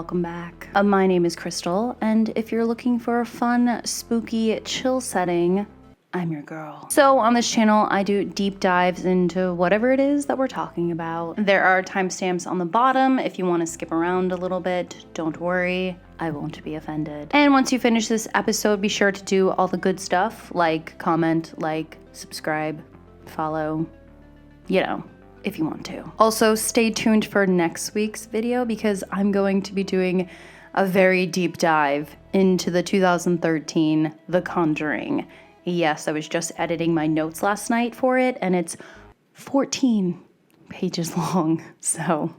welcome back. My name is Crystal, and if you're looking for a fun, spooky, chill setting, I'm your girl. So on this channel, I do deep dives into whatever it is that we're talking about. There are timestamps on the bottom if you want to skip around a little bit. Don't worry, I won't be offended. And once you finish this episode, be sure to do all the good stuff, like comment, like, subscribe, follow, you know, if you want to. Also, stay tuned for next week's video because I'm going to be doing a very deep dive into the 2013 The Conjuring. Yes, I was just editing my notes last night for it, and it's 14 pages long, so...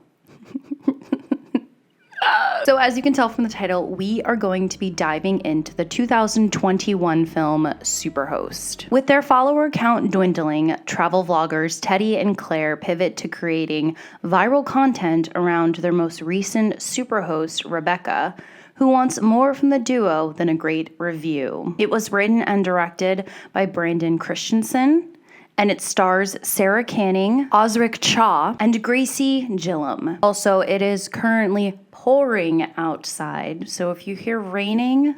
So as you can tell from the title, we are going to be diving into the 2021 film Superhost. With their follower count dwindling, travel vloggers Teddy and Claire pivot to creating viral content around their most recent Superhost, Rebecca, who wants more from the duo than a great review. It was written and directed by Brandon Christensen, and it stars Sarah Canning, Osric Chaw, and Gracie Gillum. Also, it is currently pouring outside, so if you hear raining,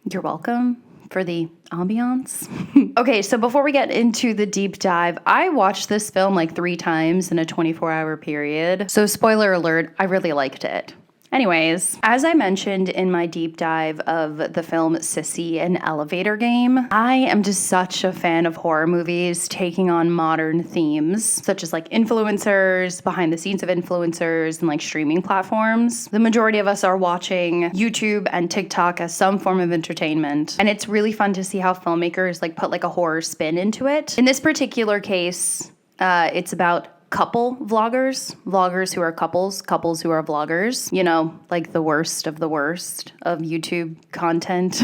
you're welcome for the ambiance. Okay, so before we get into the deep dive, I watched this film like 3 times in a 24-hour period, so spoiler alert, I really liked it. Anyways, as I mentioned in my deep dive of the film Sissy, an Elevator Game, I am just such a fan of horror movies taking on modern themes, such as like influencers, behind the scenes of influencers, and like streaming platforms. The majority of us are watching YouTube and TikTok as some form of entertainment, and it's really fun to see how filmmakers like put like a horror spin into it. In this particular case, it's about couple vloggers who are couples who are vloggers, you know, like the worst of YouTube content.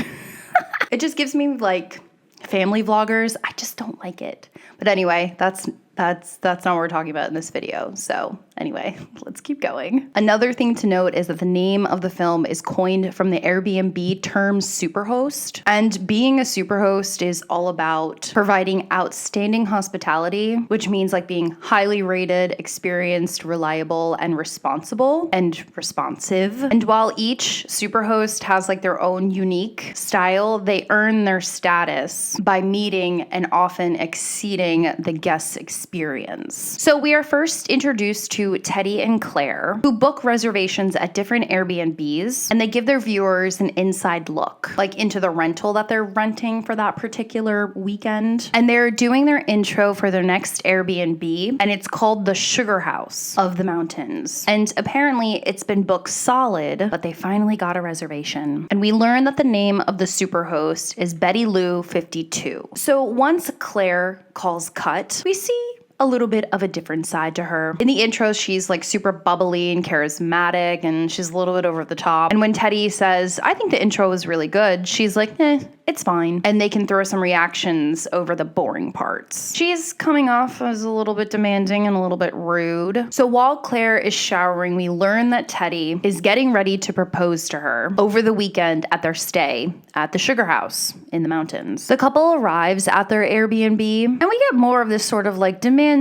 It just gives me like family vloggers. I just don't like it. But anyway, that's not what we're talking about in this video. So anyway, let's keep going. Another thing to note is that the name of the film is coined from the Airbnb term Superhost. And being a superhost is all about providing outstanding hospitality, which means like being highly rated, experienced, reliable, and responsible and responsive. And while each superhost has like their own unique style, they earn their status by meeting and often exceeding the guest's experience. So we are first introduced to Teddy and Claire, who book reservations at different Airbnbs, and they give their viewers an inside look, like into the rental that they're renting for that particular weekend. And they're doing their intro for their next Airbnb, and it's called the Sugar House of the Mountains. And apparently it's been booked solid, but they finally got a reservation. And we learn that the name of the superhost is Betty Lou 52. So once Claire calls cut, we see a little bit of a different side to her. In the intro, she's like super bubbly and charismatic, and she's a little bit over the top. And when Teddy says, I think the intro was really good, she's like, it's fine. And they can throw some reactions over the boring parts. She's coming off as a little bit demanding and a little bit rude. So while Claire is showering, we learn that Teddy is getting ready to propose to her over the weekend at their stay at the Sugar House in the mountains. The couple arrives at their Airbnb, and we get more of this sort of like demanding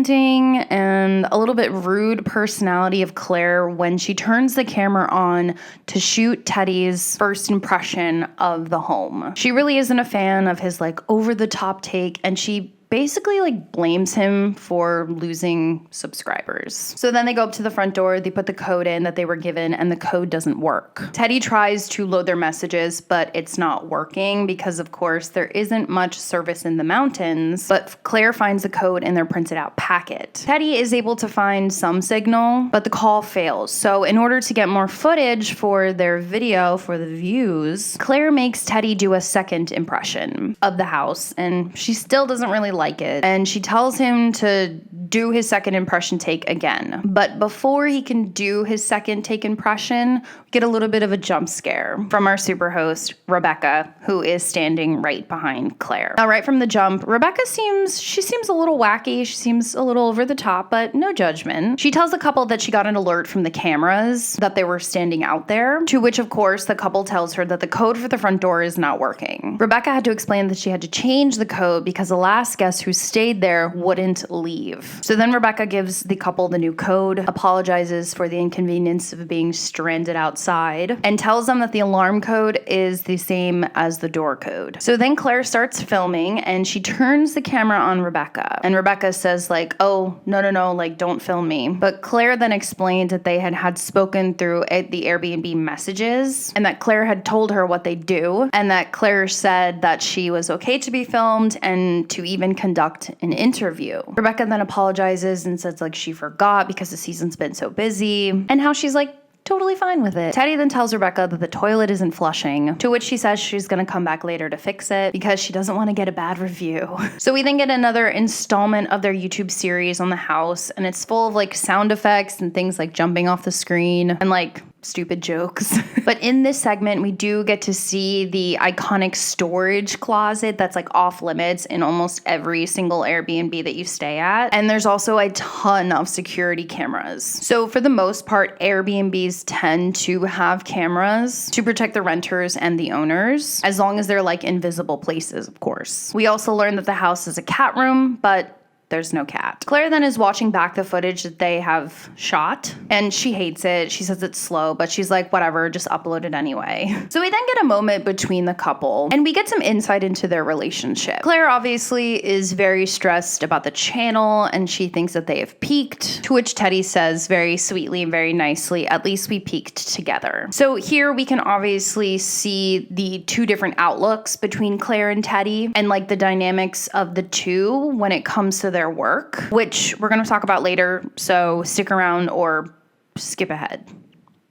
and a little bit rude personality of Claire when she turns the camera on to shoot Teddy's first impression of the home. She really isn't a fan of his like over the top take, and she basically like blames him for losing subscribers. So then they go up to the front door, they put the code in that they were given, and the code doesn't work. Teddy tries to load their messages, but it's not working because of course there isn't much service in the mountains, but Claire finds the code in their printed out packet. Teddy is able to find some signal, but the call fails. So in order to get more footage for their video, for the views, Claire makes Teddy do a second impression of the house, and she still doesn't really like it, and she tells him to do his second impression take again. But before he can do his second take impression, we get a little bit of a jump scare from our superhost, Rebecca, who is standing right behind Claire. Now, right from the jump, Rebecca seems a little wacky, she seems a little over the top, but no judgment. She tells the couple that she got an alert from the cameras that they were standing out there, to which of course the couple tells her that the code for the front door is not working. Rebecca had to explain that she had to change the code because the last guest who stayed there wouldn't leave. So then Rebecca gives the couple the new code, apologizes for the inconvenience of being stranded outside, and tells them that the alarm code is the same as the door code. So then Claire starts filming and she turns the camera on Rebecca. And Rebecca says like, oh, no, like don't film me. But Claire then explained that they had spoken through the Airbnb messages and that Claire had told her what they do and that Claire said that she was okay to be filmed and to even conduct an interview. Rebecca then apologizes and says like she forgot because the season's been so busy and how she's like totally fine with it. Teddy then tells Rebecca that the toilet isn't flushing, to which she says she's gonna come back later to fix it because she doesn't want to get a bad review. So we then get another installment of their YouTube series on the house, and it's full of like sound effects and things like jumping off the screen and like stupid jokes. But in this segment, we do get to see the iconic storage closet that's like off limits in almost every single Airbnb that you stay at. And there's also a ton of security cameras. So for the most part, Airbnbs tend to have cameras to protect the renters and the owners, as long as they're like invisible places, of course. We also learned that the house is a cat room, but there's no cat. Claire then is watching back the footage that they have shot, and she hates it. She says it's slow, but she's like, whatever, just upload it anyway. So we then get a moment between the couple, and we get some insight into their relationship. Claire obviously is very stressed about the channel, and she thinks that they have peaked, to which Teddy says very sweetly and very nicely, at least we peaked together. So here we can obviously see the two different outlooks between Claire and Teddy, and like the dynamics of the two when it comes to their work, which we're going to talk about later, so stick around or skip ahead,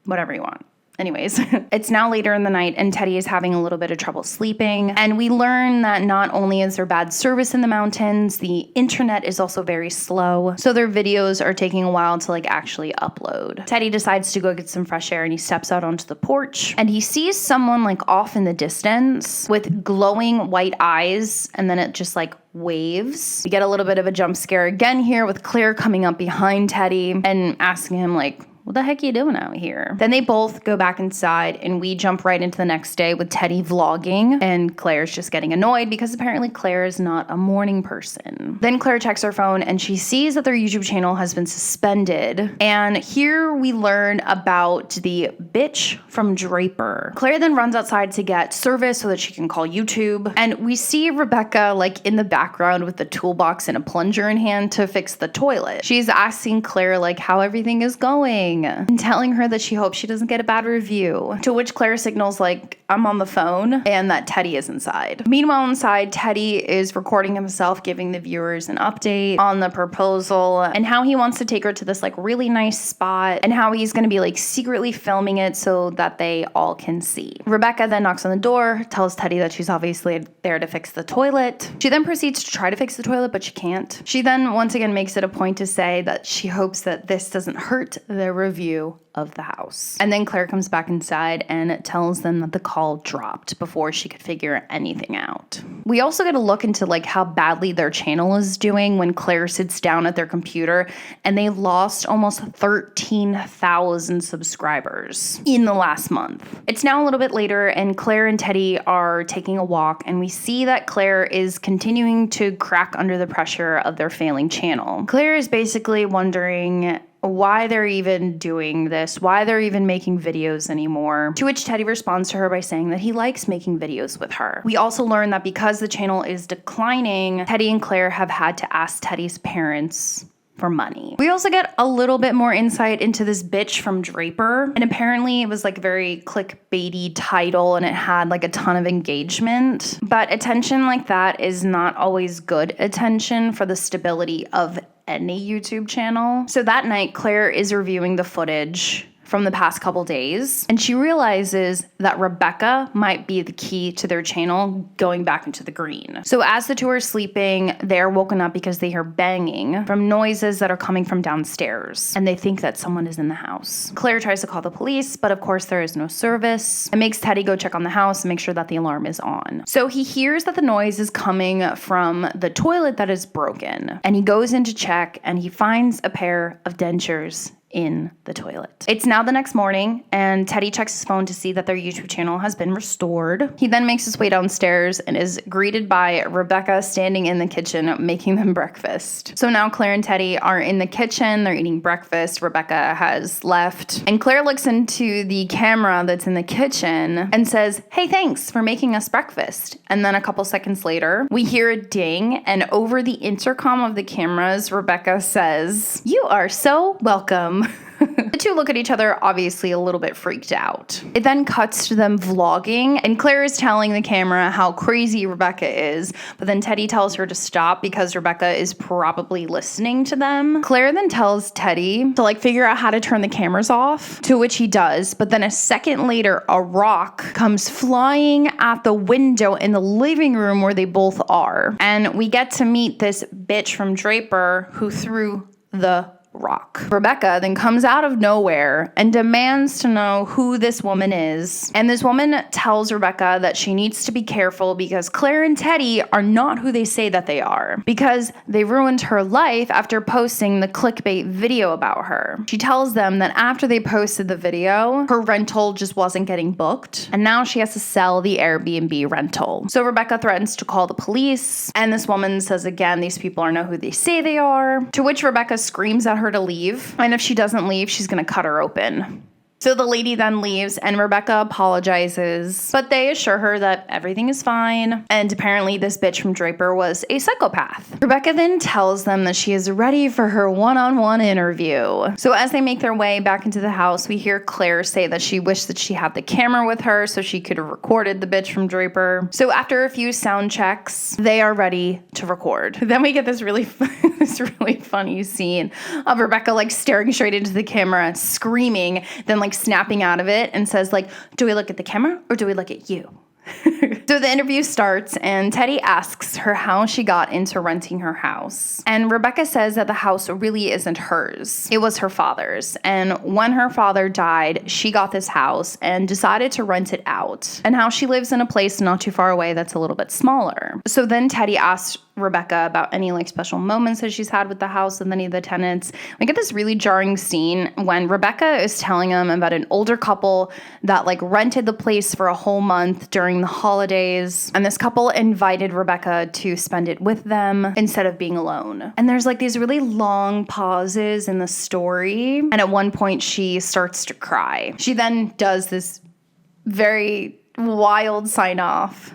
whatever you want. Anyways, it's now later in the night and Teddy is having a little bit of trouble sleeping. And we learn that not only is there bad service in the mountains, the internet is also very slow. So their videos are taking a while to like actually upload. Teddy decides to go get some fresh air and he steps out onto the porch and he sees someone like off in the distance with glowing white eyes. And then it just like waves. We get a little bit of a jump scare again here with Claire coming up behind Teddy and asking him like, what the heck are you doing out here? Then they both go back inside and we jump right into the next day with Teddy vlogging and Claire's just getting annoyed because apparently Claire is not a morning person. Then Claire checks her phone and she sees that their YouTube channel has been suspended. And here we learn about the bitch from Draper. Claire then runs outside to get service so that she can call YouTube. And we see Rebecca like in the background with the toolbox and a plunger in hand to fix the toilet. She's asking Claire like how everything is going and telling her that she hopes she doesn't get a bad review, to which Claire signals like I'm on the phone and that Teddy is inside. Meanwhile inside, Teddy is recording himself giving the viewers an update on the proposal and how he wants to take her to this like really nice spot and how he's going to be like secretly filming it so that they all can see. Rebecca then knocks on the door, tells Teddy that she's obviously there to fix the toilet. She then proceeds to try to fix the toilet, but she can't. She then once again makes it a point to say that she hopes that this doesn't hurt the review of the house. And then Claire comes back inside and tells them that the call dropped before she could figure anything out. We also get a look into like how badly their channel is doing when Claire sits down at their computer and they lost almost 13,000 subscribers in the last month. It's now a little bit later and Claire and Teddy are taking a walk and we see that Claire is continuing to crack under the pressure of their failing channel. Claire is basically wondering why they're even doing this, why they're even making videos anymore. To which Teddy responds to her by saying that he likes making videos with her. We also learn that because the channel is declining, Teddy and Claire have had to ask Teddy's parents for money. We also get a little bit more insight into this bitch from Draper, and apparently it was like a very clickbaity title and it had like a ton of engagement, but attention like that is not always good attention for the stability of any YouTube channel. So that night, Claire is reviewing the footage from the past couple days, and she realizes that Rebecca might be the key to their channel going back into the green. So as the two are sleeping, they're woken up because they hear banging from noises that are coming from downstairs, and they think that someone is in the house. Claire tries to call the police, but of course there is no service. It makes Teddy go check on the house and make sure that the alarm is on. So he hears that the noise is coming from the toilet that is broken, and he goes in to check, and he finds a pair of dentures in the toilet. It's now the next morning, and Teddy checks his phone to see that their YouTube channel has been restored. He then makes his way downstairs and is greeted by Rebecca standing in the kitchen making them breakfast. So now Claire and Teddy are in the kitchen. They're eating breakfast. Rebecca has left. And Claire looks into the camera that's in the kitchen and says, "Hey, thanks for making us breakfast." And then a couple seconds later, we hear a ding, and over the intercom of the cameras, Rebecca says, "You are so welcome." The two look at each other, obviously a little bit freaked out. It then cuts to them vlogging, and Claire is telling the camera how crazy Rebecca is, but then Teddy tells her to stop because Rebecca is probably listening to them. Claire then tells Teddy to figure out how to turn the cameras off, to which he does, but then a second later, a rock comes flying at the window in the living room where they both are. And we get to meet this bitch from Draper who threw the rock. Rebecca then comes out of nowhere and demands to know who this woman is. And this woman tells Rebecca that she needs to be careful because Claire and Teddy are not who they say that they are, because they ruined her life after posting the clickbait video about her. She tells them that after they posted the video, her rental just wasn't getting booked, and now she has to sell the Airbnb rental. So Rebecca threatens to call the police, and this woman says again, these people are not who they say they are, to which Rebecca screams at her to leave, and if she doesn't leave, she's gonna cut her open. So the lady then leaves, and Rebecca apologizes, but they assure her that everything is fine, and apparently this bitch from Draper was a psychopath. Rebecca then tells them that she is ready for her one-on-one interview. So as they make their way back into the house, we hear Claire say that she wished that she had the camera with her so she could have recorded the bitch from Draper. So after a few sound checks, they are ready to record. Then we get this really funny scene of Rebecca staring straight into the camera, screaming, then snapping out of it, and says do we look at the camera or do we look at you? So the interview starts, and Teddy asks her how she got into renting her house. And Rebecca says that the house really isn't hers. It was her father's. And when her father died, she got this house and decided to rent it out. And how she lives in a place not too far away that's a little bit smaller. So then Teddy asks Rebecca about any special moments that she's had with the house and any of the tenants. We get this really jarring scene when Rebecca is telling him about an older couple that rented the place for a whole month during the holidays, and this couple invited Rebecca to spend it with them instead of being alone. And there's these really long pauses in the story, and at one point she starts to cry. She then does this very wild sign off,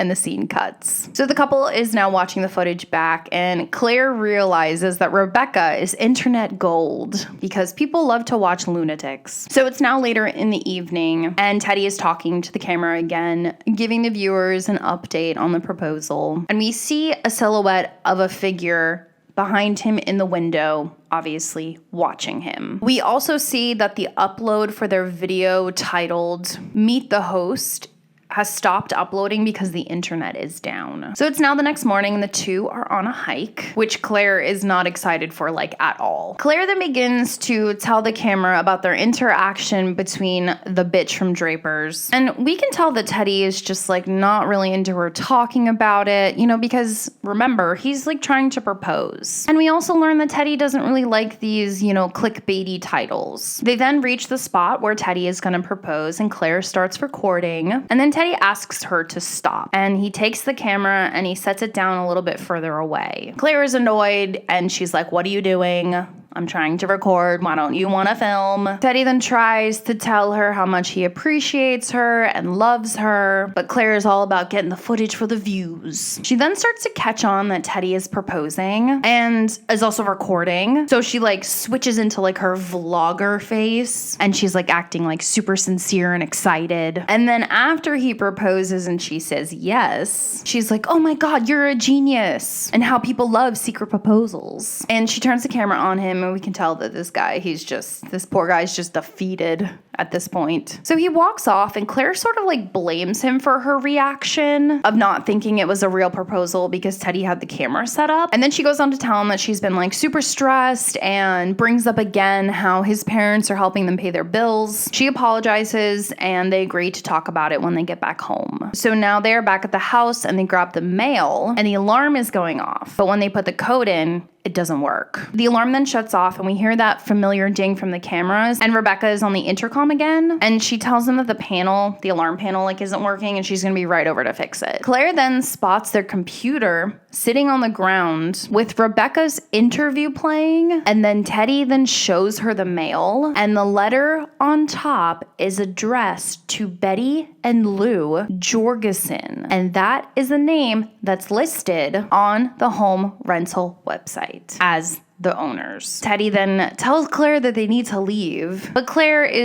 and the scene cuts. So the couple is now watching the footage back, and Claire realizes that Rebecca is internet gold because people love to watch lunatics. So it's now later in the evening, and Teddy is talking to the camera again, giving the viewers an update on the proposal. And we see a silhouette of a figure behind him in the window, obviously watching him. We also see that the upload for their video titled "Meet the Host" has stopped uploading because the internet is down. So it's now the next morning, and the two are on a hike, which Claire is not excited for at all. Claire then begins to tell the camera about their interaction between the bitch from Draper's. And we can tell that Teddy is just not really into her talking about it, because remember, he's trying to propose. And we also learn that Teddy doesn't really like these, clickbaity titles. They then reach the spot where Teddy is gonna propose, and Claire starts recording, and then Teddy asks her to stop, and he takes the camera and he sets it down a little bit further away. Claire is annoyed, and she's like, "What are you doing? I'm trying to record. Why don't you want to film?" Teddy then tries to tell her how much he appreciates her and loves her, but Claire is all about getting the footage for the views. She then starts to catch on that Teddy is proposing and is also recording. So she switches into her vlogger face, and she's acting super sincere and excited. And then after he proposes and she says yes, she's like, "Oh my God, you're a genius," and how people love secret proposals. And she turns the camera on him, and we can tell that this poor guy's just defeated at this point. So he walks off, and Claire sort of like blames him for her reaction of not thinking it was a real proposal because Teddy had the camera set up. And then she goes on to tell him that she's been like super stressed and brings up again how his parents are helping them pay their bills. She apologizes and they agree to talk about it when they get back home. So now they're back at the house and they grab the mail and the alarm is going off. But when they put the code in, it doesn't work. The alarm then shuts off and we hear that familiar ding from the cameras, and Rebecca is on the intercom again, and she tells them that the alarm panel like isn't working and she's gonna be right over to fix it. Claire then spots their computer sitting on the ground with Rebecca's interview playing, and then Teddy then shows her the mail, and the letter on top is addressed to Betty and Lou Jorgensen, and that is the name that's listed on the home rental website as the owners. Teddy then tells Claire that they need to leave, but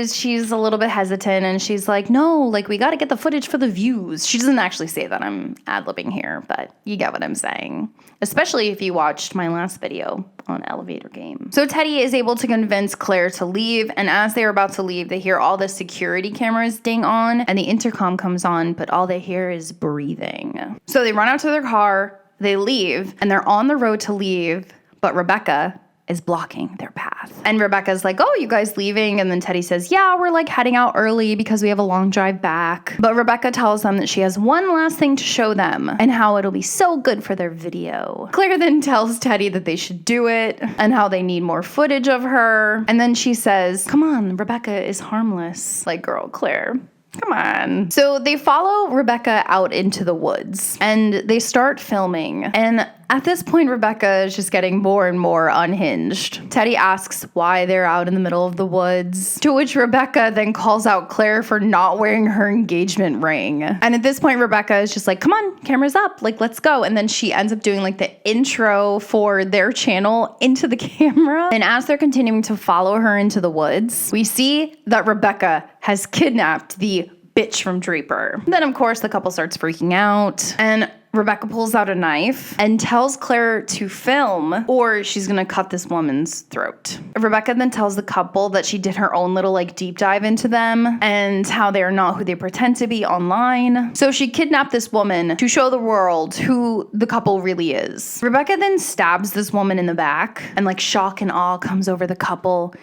she's a little bit hesitant and she's like, no, like we gotta get the footage for the views. She doesn't actually say that, I'm ad-libbing here, but you get what I'm saying, especially if you watched my last video on Elevator Game. So Teddy is able to convince Claire to leave, and as they're about to leave, they hear all the security cameras ding on and the intercom comes on, but all they hear is breathing. So they run out to their car, they leave, and they're on the road to leave, but Rebecca is blocking their path. And Rebecca's like, oh, you guys leaving? And then Teddy says, yeah, we're like heading out early because we have a long drive back. But Rebecca tells them that she has one last thing to show them and how it'll be so good for their video. Claire then tells Teddy that they should do it and how they need more footage of her. And then she says, come on, Rebecca is harmless. Like, girl, Claire, come on. So they follow Rebecca out into the woods and they start filming. And at this point, Rebecca is just getting more and more unhinged. Teddy asks why they're out in the middle of the woods, to which Rebecca then calls out Claire for not wearing her engagement ring. And at this point, Rebecca is just like, come on, camera's up, like, let's go. And then she ends up doing like the intro for their channel into the camera. And as they're continuing to follow her into the woods, we see that Rebecca has kidnapped the bitch from Draper. Then, of course, the couple starts freaking out, and Rebecca pulls out a knife and tells Claire to film or she's gonna cut this woman's throat. Rebecca then tells the couple that she did her own little like deep dive into them and how they are not who they pretend to be online. So she kidnapped this woman to show the world who the couple really is. Rebecca then stabs this woman in the back and like shock and awe comes over the couple.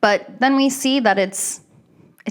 But then we see that it's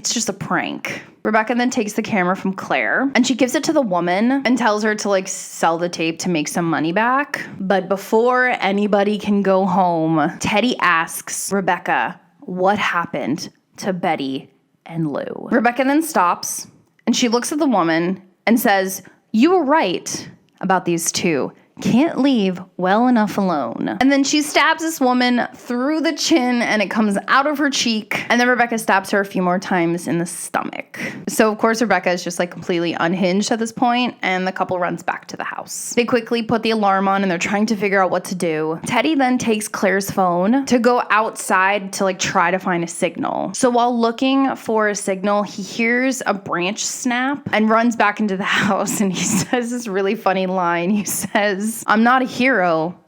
just a prank. Rebecca then takes the camera from Claire and she gives it to the woman and tells her to like sell the tape to make some money back. But before anybody can go home, Teddy asks Rebecca what happened to Betty and Lou. Rebecca then stops and she looks at the woman and says, you were right about these two. Can't leave well enough alone. And then she stabs this woman through the chin and it comes out of her cheek. And then Rebecca stabs her a few more times in the stomach. So of course Rebecca is just like completely unhinged at this point and the couple runs back to the house. They quickly put the alarm on and they're trying to figure out what to do. Teddy then takes Claire's phone to go outside to like try to find a signal. So while looking for a signal, he hears a branch snap and runs back into the house and he says this really funny line. He says, I'm not a hero,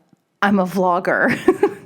I'm a vlogger.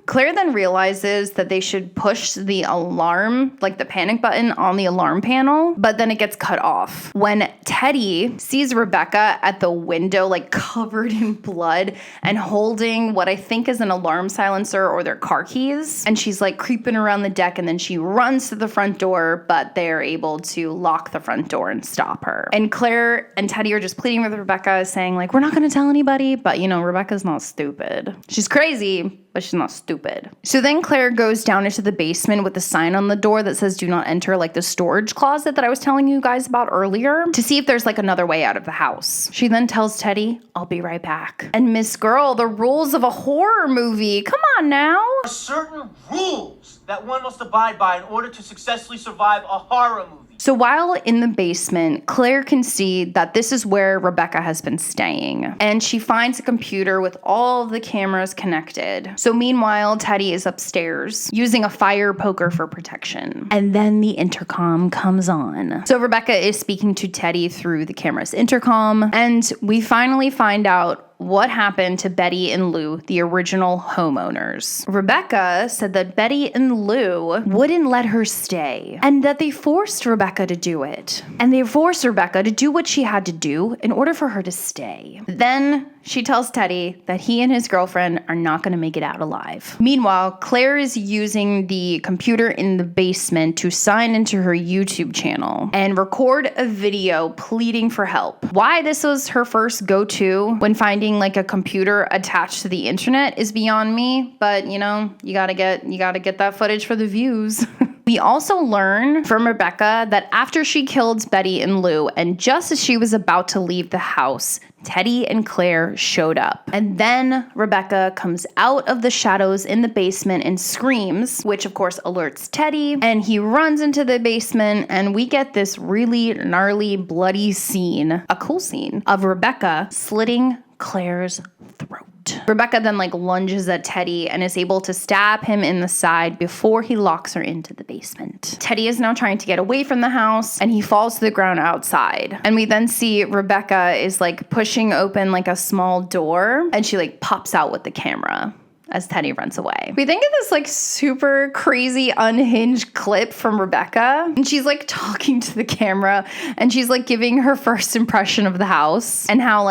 Claire then realizes that they should push the alarm, like the panic button on the alarm panel, but then it gets cut off. When Teddy sees Rebecca at the window, like covered in blood and holding what I think is an alarm silencer or their car keys, and she's like creeping around the deck and then she runs to the front door, but they're able to lock the front door and stop her. And Claire and Teddy are just pleading with Rebecca saying like, we're not gonna tell anybody, but you know, Rebecca's not stupid. She's crazy, but she's not stupid. So then Claire goes down into the basement with a sign on the door that says do not enter, like the storage closet that I was telling you guys about earlier, to see if there's like another way out of the house. She then tells Teddy, I'll be right back. And Miss Girl, the rules of a horror movie, come on now. There are certain rules that one must abide by in order to successfully survive a horror movie. So while in the basement, Claire can see that this is where Rebecca has been staying. And she finds a computer with all of the cameras connected. So meanwhile, Teddy is upstairs using a fire poker for protection. And then the intercom comes on. So Rebecca is speaking to Teddy through the camera's intercom. And we finally find out what happened to Betty and Lou, the original homeowners. Rebecca said that Betty and Lou wouldn't let her stay, and that they forced Rebecca to do it. And they forced Rebecca to do what she had to do in order for her to stay. Then she tells Teddy that he and his girlfriend are not going to make it out alive. Meanwhile, Claire is using the computer in the basement to sign into her YouTube channel and record a video pleading for help. Why this was her first go-to when finding like a computer attached to the internet is beyond me, but you know, you gotta get that footage for the views. We also learn from Rebecca that after she killed Betty and Lou, and just as she was about to leave the house, Teddy and Claire showed up. And then Rebecca comes out of the shadows in the basement and screams, which of course alerts Teddy, and he runs into the basement, and we get this really gnarly, bloody scene, a cool scene, of Rebecca slitting Claire's throat. Rebecca then lunges at Teddy and is able to stab him in the side before he locks her into the basement. Teddy is now trying to get away from the house, and he falls to the ground outside. And we then see Rebecca is pushing open a small door, and she pops out with the camera as Teddy runs away. We then get this super crazy unhinged clip from Rebecca, and she's talking to the camera, and she's giving her first impression of the house and how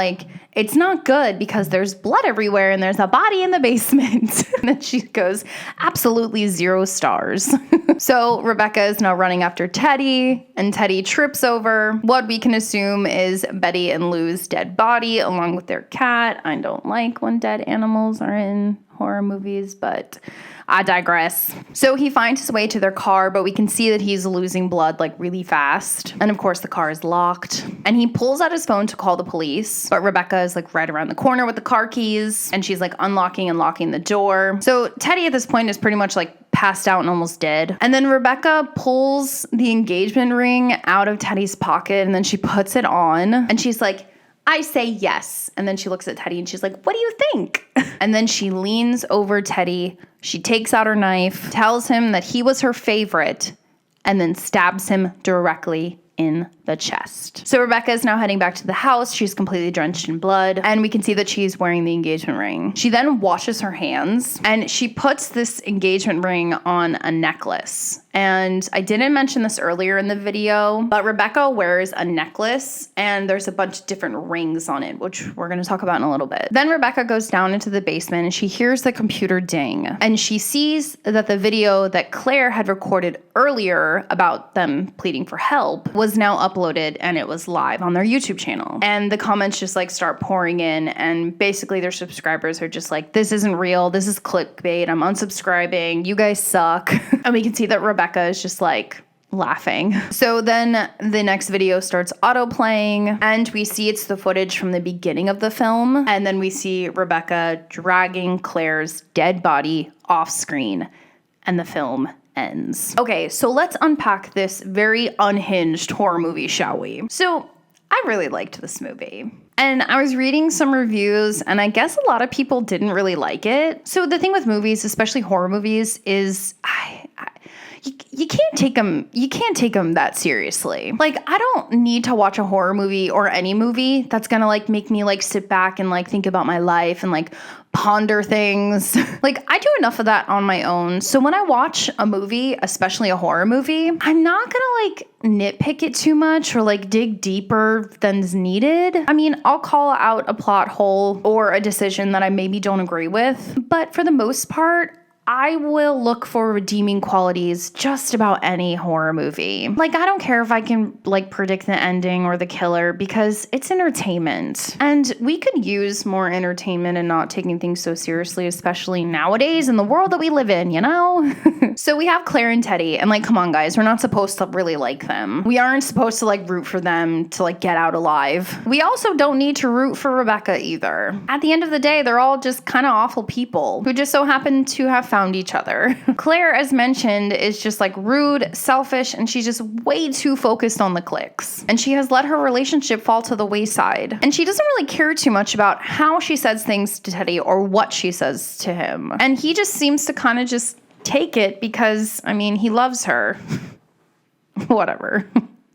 it's not good because there's blood everywhere and there's a body in the basement. And then she goes, absolutely 0 stars. So Rebecca is now running after Teddy, and Teddy trips over what we can assume is Betty and Lou's dead body along with their cat. I don't like when dead animals are in horror movies, but I digress. So he finds his way to their car, but we can see that he's losing blood really fast. And of course the car is locked, and he pulls out his phone to call the police, but Rebecca is right around the corner with the car keys, and she's unlocking and locking the door. So Teddy at this point is pretty much passed out and almost dead. And then Rebecca pulls the engagement ring out of Teddy's pocket, and then she puts it on, and she's like, I say yes. And then she looks at Teddy and she's like, what do you think? And then she leans over Teddy. She takes out her knife, tells him that he was her favorite, and then stabs him directly in the chest. So Rebecca is now heading back to the house. She's completely drenched in blood, and we can see that she's wearing the engagement ring. She then washes her hands, and she puts this engagement ring on a necklace. And I didn't mention this earlier in the video, but Rebecca wears a necklace, and there's a bunch of different rings on it, which we're going to talk about in a little bit. Then Rebecca goes down into the basement, and she hears the computer ding, and she sees that the video that Claire had recorded earlier about them pleading for help was now uploaded, and it was live on their YouTube channel. And the comments just start pouring in, and basically their subscribers are just this isn't real, this is clickbait, I'm unsubscribing, you guys suck. And we can see that Rebecca is just laughing. So then the next video starts auto playing, and we see it's the footage from the beginning of the film, and then we see Rebecca dragging Claire's dead body off screen, and the film ends. Okay, so let's unpack this very unhinged horror movie, shall we? So I really liked this movie. And I was reading some reviews, and I guess a lot of people didn't really like it. So the thing with movies, especially horror movies, is you can't take them. You can't take them that seriously. I don't need to watch a horror movie or any movie that's gonna make me sit back and think about my life and ponder things. I do enough of that on my own. So when I watch a movie, especially a horror movie, I'm not gonna nitpick it too much or dig deeper than's needed. I mean, I'll call out a plot hole or a decision that I maybe don't agree with, but for the most part, I will look for redeeming qualities just about any horror movie. I don't care if I can predict the ending or the killer, because it's entertainment. And we could use more entertainment and not taking things so seriously, especially nowadays in the world that we live in, you know? So we have Claire and Teddy, and come on guys, we're not supposed to really like them. We aren't supposed to root for them to get out alive. We also don't need to root for Rebecca either. At the end of the day, they're all just kind of awful people who just so happen to have found each other. Claire, as mentioned, is just rude, selfish, and she's just way too focused on the clicks. And she has let her relationship fall to the wayside. And she doesn't really care too much about how she says things to Teddy or what she says to him. And he just seems to kind of just take it because, I mean, he loves her. Whatever.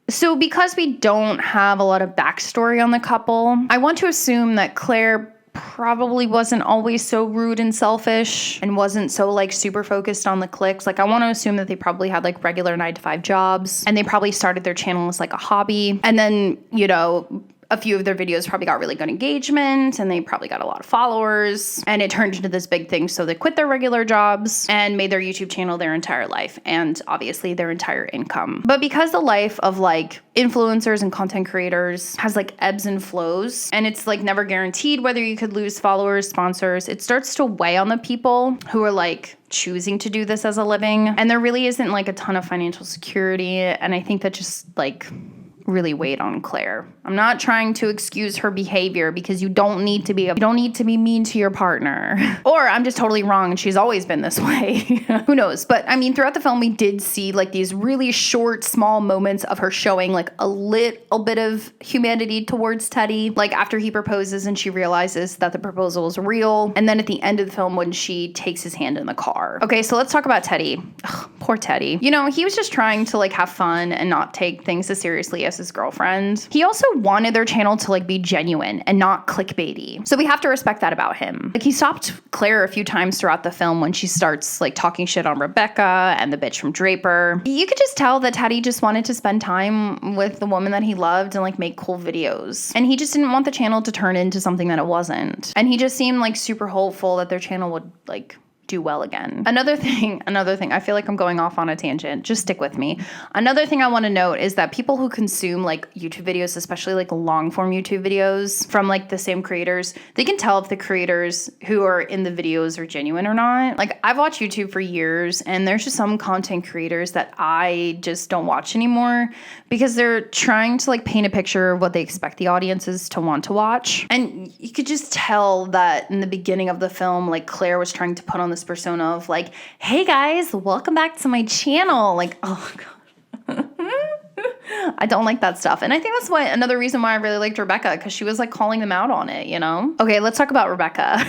So because we don't have a lot of backstory on the couple, I want to assume that Claire probably wasn't always so rude and selfish and wasn't so like super focused on the clicks. Like I want to assume that they probably had like regular 9-to-5 jobs and they probably started their channel as like a hobby. And then, you know, a few of their videos probably got really good engagement and they probably got a lot of followers and it turned into this big thing. So they quit their regular jobs and made their YouTube channel their entire life and obviously their entire income. But because the life of like influencers and content creators has like ebbs and flows and it's like never guaranteed whether you could lose followers, sponsors, it starts to weigh on the people who are like choosing to do this as a living. And there really isn't like a ton of financial security. And I think that just like really weighed on Claire. I'm not trying to excuse her behavior because you don't need to be mean to your partner. Or I'm just totally wrong and she's always been this way. Who knows? But I mean, throughout the film, we did see like these really short, small moments of her showing like a little bit of humanity towards Teddy. Like after he proposes and she realizes that the proposal is real. And then at the end of the film when she takes his hand in the car. Okay, so let's talk about Teddy. Ugh, poor Teddy. You know, he was just trying to like have fun and not take things as seriously as his girlfriend. He also wanted their channel to like be genuine and not clickbaity. So we have to respect that about him. Like he stopped Claire a few times throughout the film when she starts like talking shit on Rebecca and the bitch from Draper. You could just tell that Teddy just wanted to spend time with the woman that he loved and like make cool videos. And he just didn't want the channel to turn into something that it wasn't. And he just seemed like super hopeful that their channel would like do well again. Another thing, I feel like I'm going off on a tangent. Just stick with me. Another thing I want to note is that people who consume like YouTube videos, especially like long form YouTube videos from like the same creators, they can tell if the creators who are in the videos are genuine or not. Like I've watched YouTube for years and there's just some content creators that I just don't watch anymore because they're trying to like paint a picture of what they expect the audiences to want to watch. And you could just tell that in the beginning of the film, like Claire was trying to put on this persona of like, hey guys, welcome back to my channel. Like, oh god. I don't like that stuff. And I think that's another reason why I really liked Rebecca, because she was like calling them out on it, you know? Okay, let's talk about Rebecca.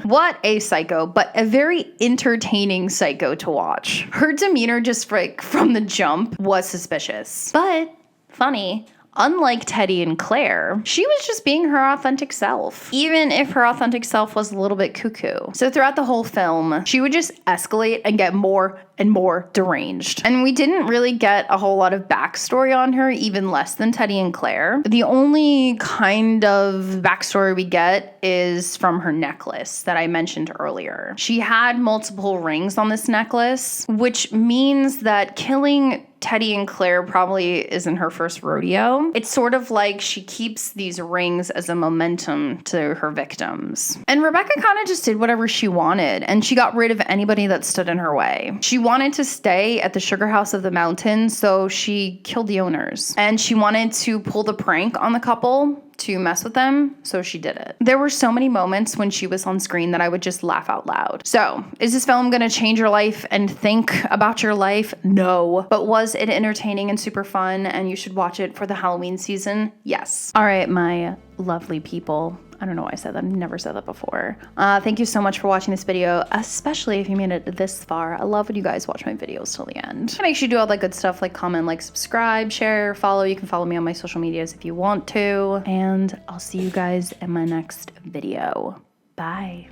What a psycho, but a very entertaining psycho to watch. Her demeanor just like from the jump was suspicious, but funny. Unlike Teddy and Claire, she was just being her authentic self, even if her authentic self was a little bit cuckoo. So throughout the whole film, she would just escalate and get more and more deranged. And we didn't really get a whole lot of backstory on her, even less than Teddy and Claire. The only kind of backstory we get is from her necklace that I mentioned earlier. She had multiple rings on this necklace, which means that killing Teddy and Claire probably isn't her first rodeo. It's sort of like she keeps these rings as a momentum to her victims. And Rebecca kind of just did whatever she wanted, and she got rid of anybody that stood in her way. She wanted to stay at the sugar house of the mountain, so she killed the owners. And she wanted to pull the prank on the couple to mess with them, so she did it. There were so many moments when she was on screen that I would just laugh out loud. So, is this film gonna change your life and think about your life? No. But was it entertaining and super fun and you should watch it for the Halloween season? Yes. All right, my lovely people. I don't know why I said that. I've never said that before. Thank you so much for watching this video, especially if you made it this far. I love when you guys watch my videos till the end. Make sure you do all that good stuff like comment, like, subscribe, share, follow. You can follow me on my social medias if you want to. And I'll see you guys in my next video. Bye.